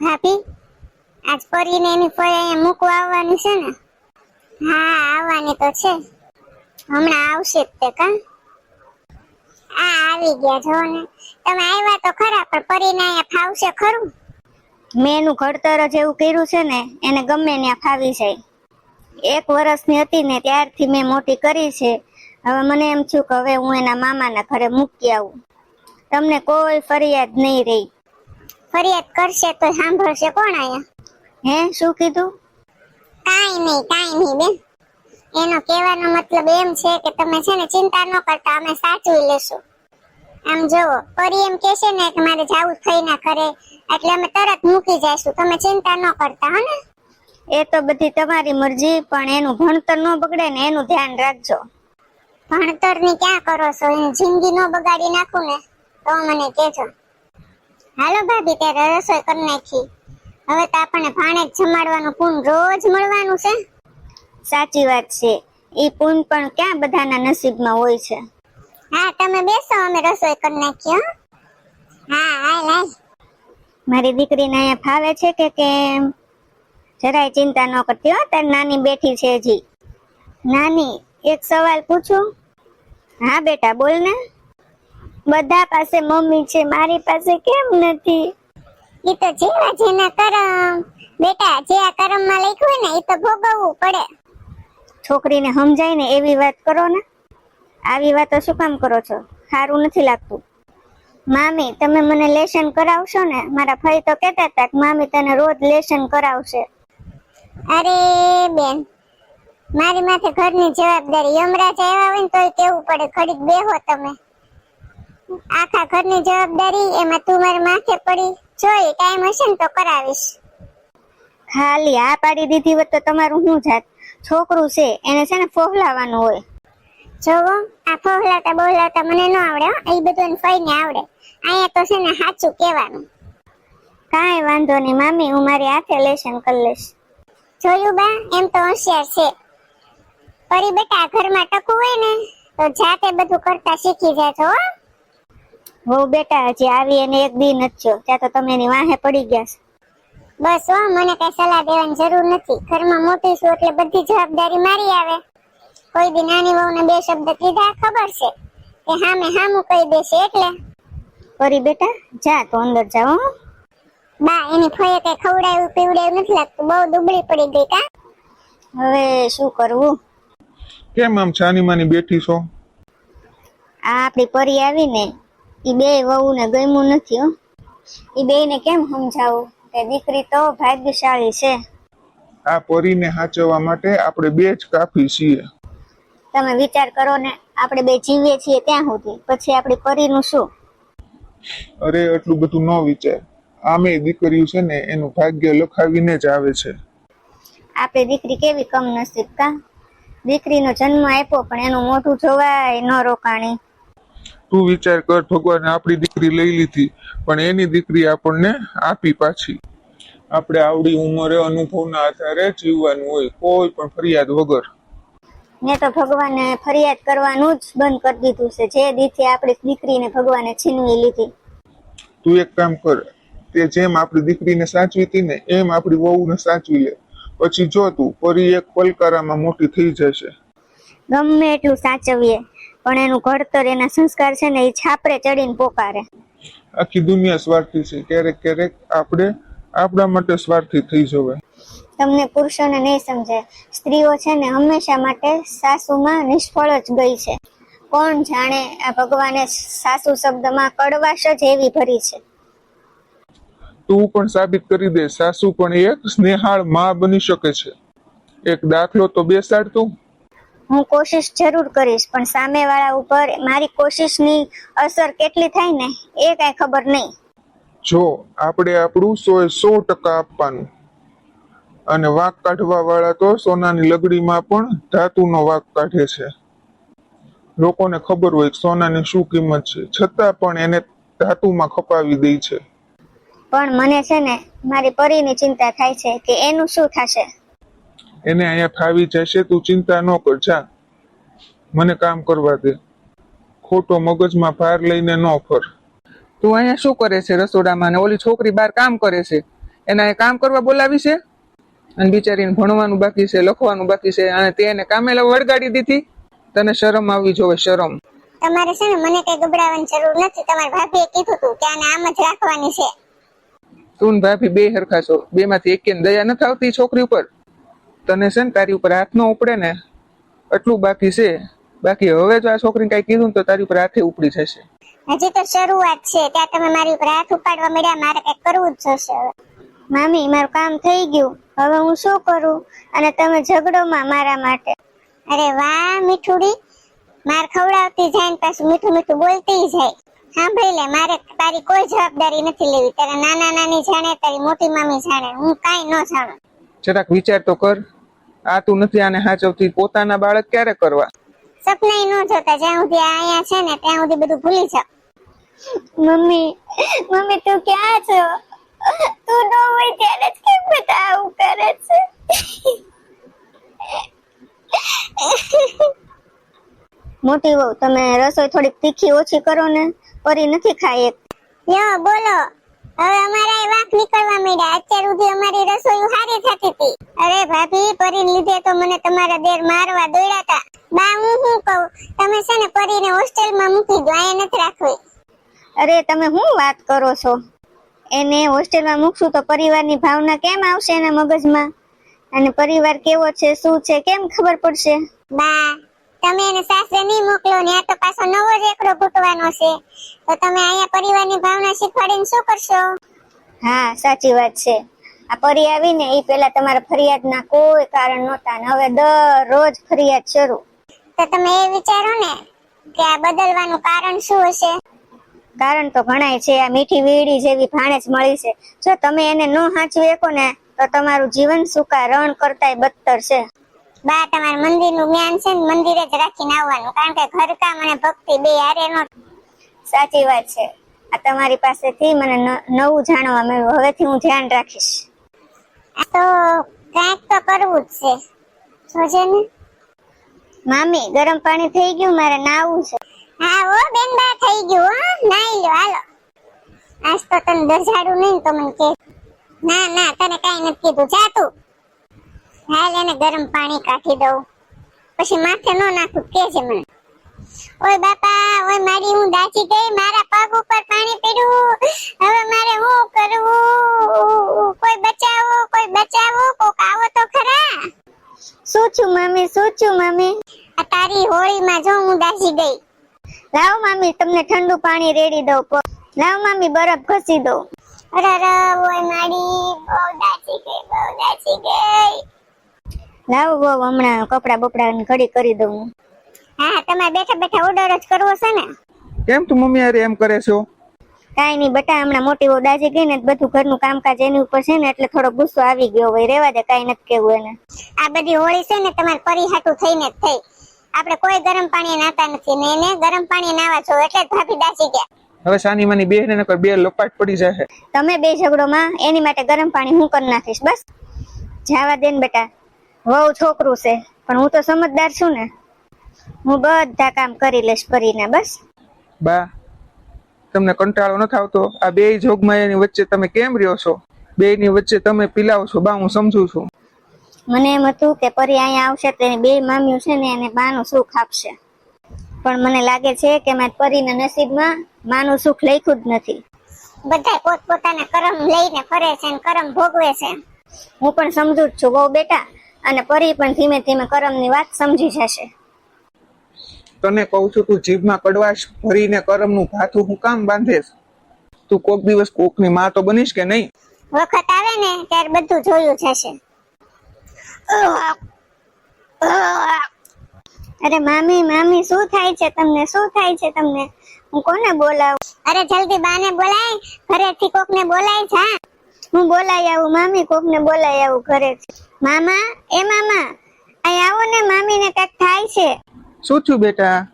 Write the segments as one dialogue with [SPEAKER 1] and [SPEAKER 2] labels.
[SPEAKER 1] ભાભી, આજ પરીને એની ફઈ અહીંયા મૂકવા આવવાની છે ને? હા, આવવાની તો છે. હમણાં આવશે જ તે કા? આવી ગયા જો ને. તમે આવ્યા તો ખરા, પણ પરીને અહીંયા ફાવશે ખરું?
[SPEAKER 2] મેં એનું ઘડતર જ એવું કર્યું છે ને, એને ગમે ત્યાં ફાવી જાય. 1 વર્ષની હતી ને ત્યારથી મેં મોટી કરી છે. હવે મને એમ થયું કે હવે હું એના મામાના ઘરે મૂકી આવું. તમને કોઈ ફરિયાદ નહીં રહી.
[SPEAKER 1] ફરિયાદ કરશે તો સાંભળશે કોણ અહીંયા?
[SPEAKER 2] હે, શું કીધું?
[SPEAKER 1] કાંઈ નહીં બેન. એનો કહેવાનો મતલબ એમ છે કે તમે છે ને ચિંતા ન કરતા, અમે સાચવી લેશું. આમ જોવો, પરી એમ કહેશે ને કે મારે જાવું ફઈના ઘરે, એટલે અમે તરત મૂકી જઈશું. તમે ચિંતા ન કરતા હો ને?
[SPEAKER 2] એ તો બધી તમારી મરજી, પણ એનું ભણતર ન બગડે ને એનું ધ્યાન રાખજો.
[SPEAKER 1] ભણતરની ક્યાં કરો છો? એની જિંદગી ન બગાડી નાખું ને તો મને કહેજો. હાલો ભાભી, ત્યારે રસોઈ કરી નાખી. હવે તો આપણને ભાણે જ જમાડવાનું પૂન રોજ મળવાનું છે.
[SPEAKER 2] સાચી વાત છે. ઈ પૂન પણ ક્યાં બધાના નસીબમાં હોય છે.
[SPEAKER 1] હા, તમે બેસો, અમે રસોઈ કરી નાખીએ. હા, હાલ.
[SPEAKER 2] મારી દીકરીને અહીંયા ફાવે છે કે કેમ? જરાય ચિંતા ન કરતી હો, તારી નાની બેઠી છે હજી. નાની, એક સવાલ પૂછું? હા બેટા, બોલ ને. બધા પાસે મમ્મી છે, મારી પાસે કેમ નથી?
[SPEAKER 1] ઈ તો જેવા જેના કરમ બેટા, જે આ કરમમાં લખ્યું હોય ને એ તો ભોગવવું પડે.
[SPEAKER 2] છોકરીને સમજાય ને એવી વાત કરો ને. આવી વાતો શું કામ કરો છો? સારું નથી લાગતું. મામી, તમે મને લેશન કરાવશો ને? મારા ભાઈ તો કહેતા હતા કે મામી તને રોજ લેશન કરાવશે.
[SPEAKER 1] અરે બેન, મારી માથે ઘરની જવાબદારી. યમરાજ આવ્યા હોય ને તોય કેવું પડે, ઘડીક બેહો તમે. આખા ઘરની જવાબદારી એમાં તું મારી માથે પડી. જોઈ ટાઈમ હશે ને તો કરાવીશ.
[SPEAKER 2] ખાલી આ પાડી દીધી હોત તો તમારું શું જાત? છોકરું છે, એને છે ને ફોહલાવાનું હોય.
[SPEAKER 1] જોવો, આ ફોહલાતા બોલાવતા મને ન આવડે હો. એ બધું એને ફઈને આવડે. અહીંયા તો છે ને સાચું કહેવાનું.
[SPEAKER 2] કાંઈ વાંધો નહીં મામી, હું મારી હાથે લેશન કરી લઈશ.
[SPEAKER 1] જોયું બા, એમ તો હોશિયાર છે. પરી બેટા, ઘરમાં ટકવું હોય ને તો જાતે બધું કરતા શીખી જાજો હો.
[SPEAKER 2] હો બેટા, હજી આવી એને 1 દી નથી થયો, ત્યાં તો તમે એની વાહે પડી ગયા છો.
[SPEAKER 1] બસ હો, મને કઈ સલાહ દેવાની જરૂર નથી. ઘરમાં મોટી છું એટલે બધી જવાબદારી મારી આવે. કોઈ દી નાની વહુને 2 શબ્દ કીધા ખબર છે કે હામે હામું કહી દેશે એટલે.
[SPEAKER 2] પરી બેટા, જા તો અંદર જાઓ.
[SPEAKER 1] બા, એની ફઈએ કઈ ખવડાવ્યું પીવડાવ્યું નથી લાગતું. બહુ દુબળી પડી ગઈ કા?
[SPEAKER 2] હવે શું કરવું?
[SPEAKER 3] કેમ આમ છાની માની બેઠી છો?
[SPEAKER 2] આ આપણી પરી આવી ને, ઈ 2 વહુને ગમ્યું નથી હો. ઈ 2ને કેમ સમજાવું કે દીકરી તો ભાગ્યશાળી છે.
[SPEAKER 3] આ પરીને સાચવવા માટે આપણે 2 જ કાફી છીએ.
[SPEAKER 2] તમે વિચાર કરો ને, આપણે 2 જીવીએ છીએ ત્યાં સુધી, પછી આપણી પરીનું શું?
[SPEAKER 3] અરે એટલું બધું ન વિચાર. આમે દીકરીઓ છે ને એનું ભાગ્ય લખાવીને જ આવે છે.
[SPEAKER 2] આપણી દીકરી કેવી કમ નસીબ કા? દીકરીનો જન્મ આપ્યો પણ એનું મોઢું જોવાય ન રોકાણી.
[SPEAKER 3] તું વિચાર કર, ભગવાને આપણી દીકરી લઈ લીધી પણ એની દીકરી આપણને આપી પાછી. આપણે આવડી ઉંમરે અનુભવના આધારે જીવવાનું હોય, કોઈ પણ ફરિયાદ વગર.
[SPEAKER 2] મેં તો ભગવાનને ફરિયાદ કરવાનું જ બંધ કરી દીધું છે, જે દીથી આપણી દીકરીને ભગવાને છીનવી લીધી.
[SPEAKER 3] તું એક કામ કર, તે જેમ આપણી દીકરીને સાચવી હતી ને એમ આપણી વહુને સાચવી લે. પછી જો તું પરી એક પલકારામાં મોટી થઈ જશે.
[SPEAKER 2] ગમે એટલું સાચવીએ પણ એનું ઘડતર, એના સંસ્કાર છે ને એ છાપરે ચડીને પોકારે.
[SPEAKER 3] આખી દુનિયા સ્વાર્થી છે. ક્યારેક ક્યારેક આપણે આપણા માટે સ્વાર્થી થઈ જવાય.
[SPEAKER 2] તમને પુરુષોને નહીં સમજાય. સ્ત્રીઓ છે ને હંમેશા માટે સાસુમાં નિષ્ફળ જ ગઈ છે. કોણ જાણે આ ભગવાને સાસુ શબ્દમાં કડવાશ જ એવી ભરી છે.
[SPEAKER 3] તું પણ સાબિત કરી દે, સાસુ પણ એક સ્નેહાળ માં બની શકે છે. એક દાખલો તો બેસાડ તું.
[SPEAKER 2] હું કોશિશ જરૂર કરીશ, પણ સામેવાળા ઉપર મારી કોશિશની અસર કેટલી થાય ને એ કાંઈ ખબર નહીં.
[SPEAKER 3] જો આપણે આપણું 100% આપવાનું, અને વાંક કાઢવા વાળા તો સોનાની લગડીમાં પણ ધાતુનો વાંક કાઢે છે. લોકોને ખબર હોય કે સોનાની શું કિંમત છે, છતાં પણ એને ધાતુમાં ખપાવી દે છે.
[SPEAKER 2] પણ મને છે ને મારી પરીની ચિંતા થાય છે કે એનું શું થશે.
[SPEAKER 3] એને અહીંયા ફાવી જશે, તું ચિંતા ન કર. જા, મને કામ કરવા દે. ખોટો મગજમાં ભાર લઈને ન ફર.
[SPEAKER 4] તું અહીંયા શું કરે છે રસોડામાં, ને ઓલી છોકરી બહાર કામ કરે છે?
[SPEAKER 3] એના એ કામ કરવા બોલાવી છે અને બિચારીને ભણવાનું બાકી છે, લખવાનું બાકી છે, અને તે એને કામે વળગાડી દીધી. તને શરમ આવવી જોવે, શરમ.
[SPEAKER 1] તમારે છે ને મને કઈ ગભરાવાની જરૂર નથી. તમારી ભાભીએ કીધું હતું કે આને આમ જ રાખવાની છે.
[SPEAKER 3] તું ને ભાભી બે હરખા છો, બે માંથી એક દયા નથી આવતી છોકરી ઉપર. તને છે ને તારી ઉપર હાથ ન ઉપડે ને એટલું બાકી છે. બાકી હવે જો આ છોકરીને કઈ કીધું ને તો તારી ઉપર હાથે ઉપડી જશે.
[SPEAKER 1] હજી તો શરૂઆત છે, ત્યાં તમે મારી ઉપર હાથ ઉપાડવા મળ્યા. મારે કઈક કરવું જ જોશે હવે.
[SPEAKER 2] મામી મારું કામ થઈ ગયું, હવે હું શું કરું? અને તમે ઝઘડોમાં મારા માટે.
[SPEAKER 1] અરે વાહ મીઠુડી, માર ખવડાવતી જાય ને પાછું મીઠું મીઠું બોલતી જાય. સાંભળી લે, મારે તારી કોઈ જવાબદારી નથી લેવી. તારા નાના નાની જાણે, તારી મોટી મામી જાણે, હું કાઈ ન જાણું.
[SPEAKER 3] જરાક વિચાર તો કર. આ તું નથી આને હાચવતી, પોતાના બાળક ક્યારે કરવા?
[SPEAKER 1] સપનાય ન જોતા. જ્યાં સુધી આ અહીંયા છે ને ત્યાં સુધી બધું ભૂલી જાવ.
[SPEAKER 2] મમ્મી મમ્મી તું ક્યાં છો? તું ન હોય ત્યારે જ કેમ બધા આવું કરે છે? મોટી વહુ, તમે રસોઈ થોડીક તીખી ઓછી કરો ને, પરી નથી ખાઈ એક.
[SPEAKER 1] યો બોલો, હવે અમારા એ વાંક નીકળવા માંડ્યા. અત્યાર સુધી અમારી રસોઈ સારી થતી હતી. અરે ભાભી, પરીને લીધે તો મને તમારા દેર મારવા દોડ્યા હતા. બા હું શું કહું, તમે છે ને પરીને હોસ્ટેલમાં મૂકી દો, અહીંયા નથી રાખવી.
[SPEAKER 2] અરે તમે શું વાત કરો છો? એને હોસ્ટેલમાં મૂકશું તો પરિવારની ભાવના કેમ આવશે એના મગજમાં? અને પરિવાર કેવો છે, શું છે, કેમ ખબર પડશે?
[SPEAKER 1] બા તમે એને સાસરે નહીં મોકલો ને, આ તો પાછો નવો જ એકડો ઘૂંટવાનો છે. તો તમે અહીંયા પરિવારની ભાવના શીખવાડીને શું કરશો?
[SPEAKER 2] હા સાચી વાત છે. આ પરી આવીને એ પેલા તમારા ફરિયાદના કોઈ કારણ નહોતા, ને હવે દરરોજ ફરિયાદ શરૂ.
[SPEAKER 1] તો તમે એ વિચારો ને કે આ બદલવાનું કારણ શું હશે?
[SPEAKER 2] કારણ તો ઘણાય છે. આ મીઠી વીડી જેવી ભાણેજ મળી છે. જો તમે એને ન સાચવી શકો ને તો તમારું જીવન સુકા રણ કરતાય બદતર છે.
[SPEAKER 1] બા તમારે મંદિરનું જ્ઞાન છે ને મંદિરે જ રાખીને આવવાનું, કારણ કે ઘરકામ અને ભક્તિ બે હારે નો.
[SPEAKER 2] સાચી વાત છે. આ તમારી પાસેથી મને નવું જાણવા મળ્યું. હવેથી હું ધ્યાન રાખીશ.
[SPEAKER 1] આ તો કાંઈક તો કરવું જ છે. જોજે ને.
[SPEAKER 2] મામી ગરમ પાણી થઈ ગયું, મારે નાવું છે.
[SPEAKER 1] હા ઓ બેન બા થઈ ગયું હો, નાઈ લો હાલો. આજ તો તને દરજાડું નહીં તો મને કે. ના ના તને કાઈ નથી કીધું, જા તું. હાલ એને ગરમ પાણી કાઢી દઉં, પછી માથે નો નાખું કેજે મને. ઓય બાપા, ઓય મારી હું દાચી ગઈ, મારા પગ ઉપર પાણી પડ્યું. હવે મારે શું કરવું? કોઈ બચાવો, કોઈ બચાવો, કોક આવો તો ખરા.
[SPEAKER 2] શું છું મામી, શું છું મામી?
[SPEAKER 1] આ તારી હોળીમાં જો હું દાચી ગઈ.
[SPEAKER 2] લાવ મામી તમને ઠંડુ પાણી રેડી દઉં. લાવ મામી બરફ ઘસી દઉં.
[SPEAKER 1] અરે ઓય મારી બહુ દાચી ગઈ, બહુ દાચી ગઈ.
[SPEAKER 2] લાવ બહુ હમણાં કપડા બપડા ઘડી કરી દઉં.
[SPEAKER 1] હા તમારે બેઠા બેઠા ઓર્ડર જ કરવો છે ને?
[SPEAKER 3] કેમ તું મમ્મી યાર એમ કરે છો?
[SPEAKER 2] કાઈ નહીં બટા, હમણાં મોટી બહુ દાજી ગઈ ને બધું ઘરનું કામકાજ એની ઉપર છે ને એટલે થોડો ગુસ્સો આવી ગયો હોય. રેવા દે, કાઈ નથી કેવું એને.
[SPEAKER 1] આ બધી હોળી છે ને તમારે પરિહાટું થઈને જ થઈ. આપણે કોઈ ગરમ પાણી નાતા નથી ને એને ગરમ પાણી નાવા છો એટલે જ ભાભી દાચી ગયા.
[SPEAKER 3] હવે સાની માની બે ને નકર બે લપાટ પડી જાય.
[SPEAKER 2] તમે બે ઝઘડોમાં એની માટે ગરમ પાણી હું કરી નાખીશ. બસ જાવા દે ને બેટા, વહુ છોકરું છે પણ હું તો સમજદાર છું ને. હું બધા કામ કરી લઈશ પરીના. બસ
[SPEAKER 3] બા તમને કંટાળો નથી આવતો? આ બે જોગમાં એની વચ્ચે તમે કેમ રહ્યો છો? બે ની વચ્ચે તમે પીલાવો છો બા, હું સમજુ છું.
[SPEAKER 2] મને એમ હતું કે પરી અહીંયા આવશે તો એની બે મામીઓ છે ને એને માનું સુખ આપશે, પણ મને લાગે છે કે મારી પરીના નસીબમાં માનું સુખ લખ્યું જ નથી.
[SPEAKER 1] બધા પોતપોતાના કર્મ લઈને ફરે છે ને કર્મ ભોગવે છે.
[SPEAKER 2] હું પણ સમજુ જ છું બહુ બેટા, અને પરી પણ ધીમે ધીમે કર્મની વાત સમજી જશે.
[SPEAKER 3] તને કહું છું, તું જીભમાં કડવાશ ભરીને કરમનું ભાથું હું કામ બાંધેશ? તું કોક દિવસ કોકની માં તો બનીશ કે નહીં?
[SPEAKER 1] વખત આવે ને ત્યારે બધું જોયું જશે.
[SPEAKER 2] અરે મામી મામી શું થાય છે તમને? શું થાય છે તમને? હું કોને બોલાવું?
[SPEAKER 1] અરે જલ્દી બાને બોલાય, ઘરેથી કોકને બોલાય. જા
[SPEAKER 2] હું બોલાઈ આવું મામી, કોકને બોલાઈ આવું ઘરેથી. મામા, એ મામા અહીં આવો ને, મામીને કાંઈક થાય છે.
[SPEAKER 3] શું થયું બેટા?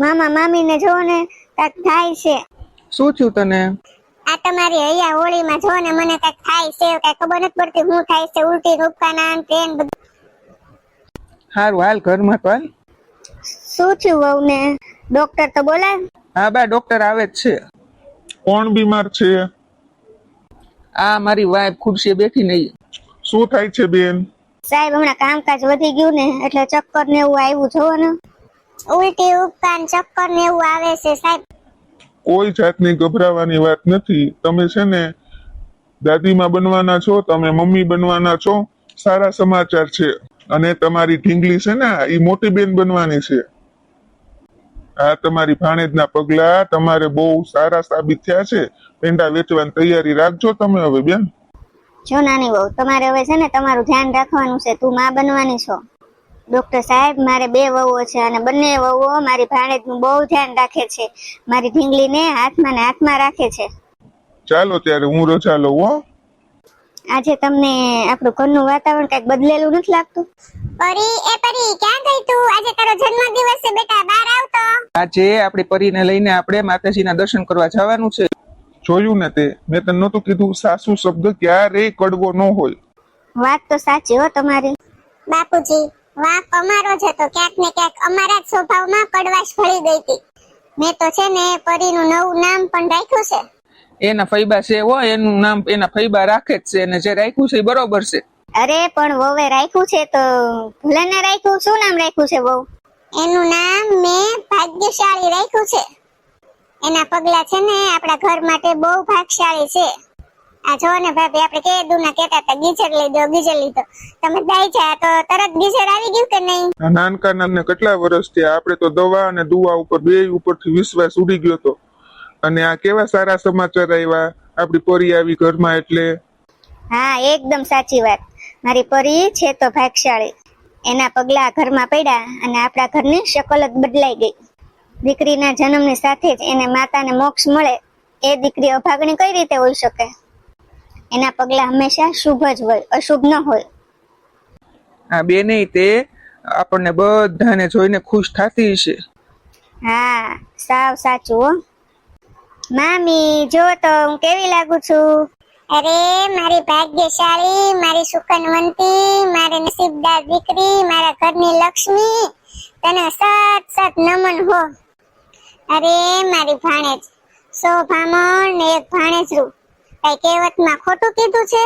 [SPEAKER 2] મામા મામીને જો ને કાંઈક થાય છે.
[SPEAKER 3] શું થયું તને?
[SPEAKER 1] આ તમારી હૈયા હોળીમાં જો ને મને કઈક થાય છે, કઈ ખબર નથી પડતી હું થાય છે. ઉલટી રૂપકાના ટ્રેન બધું.
[SPEAKER 3] હારું હાલ ઘરમાં તો હાલ.
[SPEAKER 2] શું થયું વહુને? ડોક્ટર તો બોલાય.
[SPEAKER 3] હા બા ડોક્ટર આવે જ છે.
[SPEAKER 4] કોણ બીમાર છે? આ મારી વાઈફ ખુરશીએ બેઠી નહીં.
[SPEAKER 3] શું થાય છે બેન?
[SPEAKER 2] સાહેબ હમણાં કામકાજ વધી ગયું ને એટલે ચક્કર ને એવું આવ્યું જોવો ને.
[SPEAKER 1] ઉલટી ઉપકાન ચક્કર ને એવું આવે છે સાહેબ.
[SPEAKER 3] કોઈ જાતની ગભરાવાની વાત નથી. તમે છે ને દાદીમાં બનવાના છો, તમે મમ્મી બનવાના છો. સારા સમાચાર છે. અને તમારી ઢીંગલી છે ને એ મોટી બેન બનવાની છે. આ તમારી ભાણેજના પગલા તમારે બહુ સારા સાબિત થયા છે. પેંડા વેચવાની તૈયારી રાખજો તમે હવે બેન.
[SPEAKER 2] જો નાની વહુ, તમારે હવે છે ને તમારું ધ્યાન રાખવાનું છે. તું માં બનવાની છો. ડોક્ટર સાહેબ, મારે 2 વહુઓ છે અને બંને વહુઓ મારી ભાણેજનું બહુ ધ્યાન રાખે છે. મારી ઢીંગલીને હાથમાં ને હાથમાં રાખે છે.
[SPEAKER 3] ચાલો ત્યારે હું રજા લઉં હો.
[SPEAKER 2] આજે તમને આપણું ઘરનું વાતાવરણ કઈક બદલેલું નથી લાગતું?
[SPEAKER 1] પરી ક્યાં ગઈ તું? આજે તારો જન્મદિવસ છે બેટા, બહાર આવતો.
[SPEAKER 4] આજે આપણી પરીને લઈને આપણે માતાજીના દર્શન કરવા જવાનું છે.
[SPEAKER 3] જોયું ને તે, મેં તને નહોતું કીધું સાસુ શબ્દ ક્યારેય કડવો ન હોય.
[SPEAKER 2] વાત તો સાચી હો તમારી.
[SPEAKER 1] બાપુજી, વાંક અમારો જ હતો. ક્યાંક ને ક્યાંક અમારા જ સ્વભાવમાં કડવાશ ભળી ગઈ હતી. મેં તો છે ને પરીનું નવું નામ પણ રાખ્યું છે.
[SPEAKER 4] એના ફૈબા છે હો, એનું નામ એના ફૈબા રાખે જ છે અને જે રાખ્યું છે એ બરોબર છે.
[SPEAKER 2] અરે પણ વહુએ રાખ્યું છે તો ભલે ને રાખ્યું. શું નામ રાખ્યું છે વહુ?
[SPEAKER 1] એનું નામ મેં ભાગ્યશાળી રાખ્યું છે. એના પગલા છે ને આપણા ઘર માટે બહુ ભાગશાળી છે. આ જો ને ભાભી, આપણે કેદુના કહેતા હતા ગીઝર લઈ દો, ગીઝર લઈ દો. તમે દઈ જા તો તરત ગીઝર આવી ગયું કે નહીં?
[SPEAKER 3] નાનકા નામને કેટલા વર્ષ થયા, આપણે તો દવા અને દુવા ઉપર બે ઉપરથી વિશ્વાસ ઉડી ગયો હતો. અને આ કેવા સારા સમાચાર આવ્યા, આપણી પરી આવી ઘરમાં એટલે.
[SPEAKER 2] હા, એકદમ સાચી વાત. મારી પરી છે તો ભાગશાળી. એના પગલા ઘરમાં પડ્યા અને આપણા ઘરની શકલ જ બદલાઈ ગઈ. દીકરીના જન્મની સાથે જ એને માતાને મોક્ષ મળે. એ દીકરી અભાગણી કઈ રીતે હોઈ શકે? એના પગલા હંમેશા શુભ જ હોય, અશુભ ન હોય.
[SPEAKER 4] આ બેને તે આપણને બધાને જોઈને ખુશ થતી છે.
[SPEAKER 2] હા, સાવ સાચું હો. મામી, જો તો હું કેવી લાગુ છું?
[SPEAKER 1] અરે મારી ભાગ્યશાળી, મારી સુકનવંતી, મારી નસીબદાર દીકરી, મારા ઘરની લક્ષ્મી, તને સત સત નમન હો. અરે મારી ભાણેજ, 100 ભામણ ને 1 ભાણેજરું. કઈ કહેવતમાં ખોટું કીધું છે?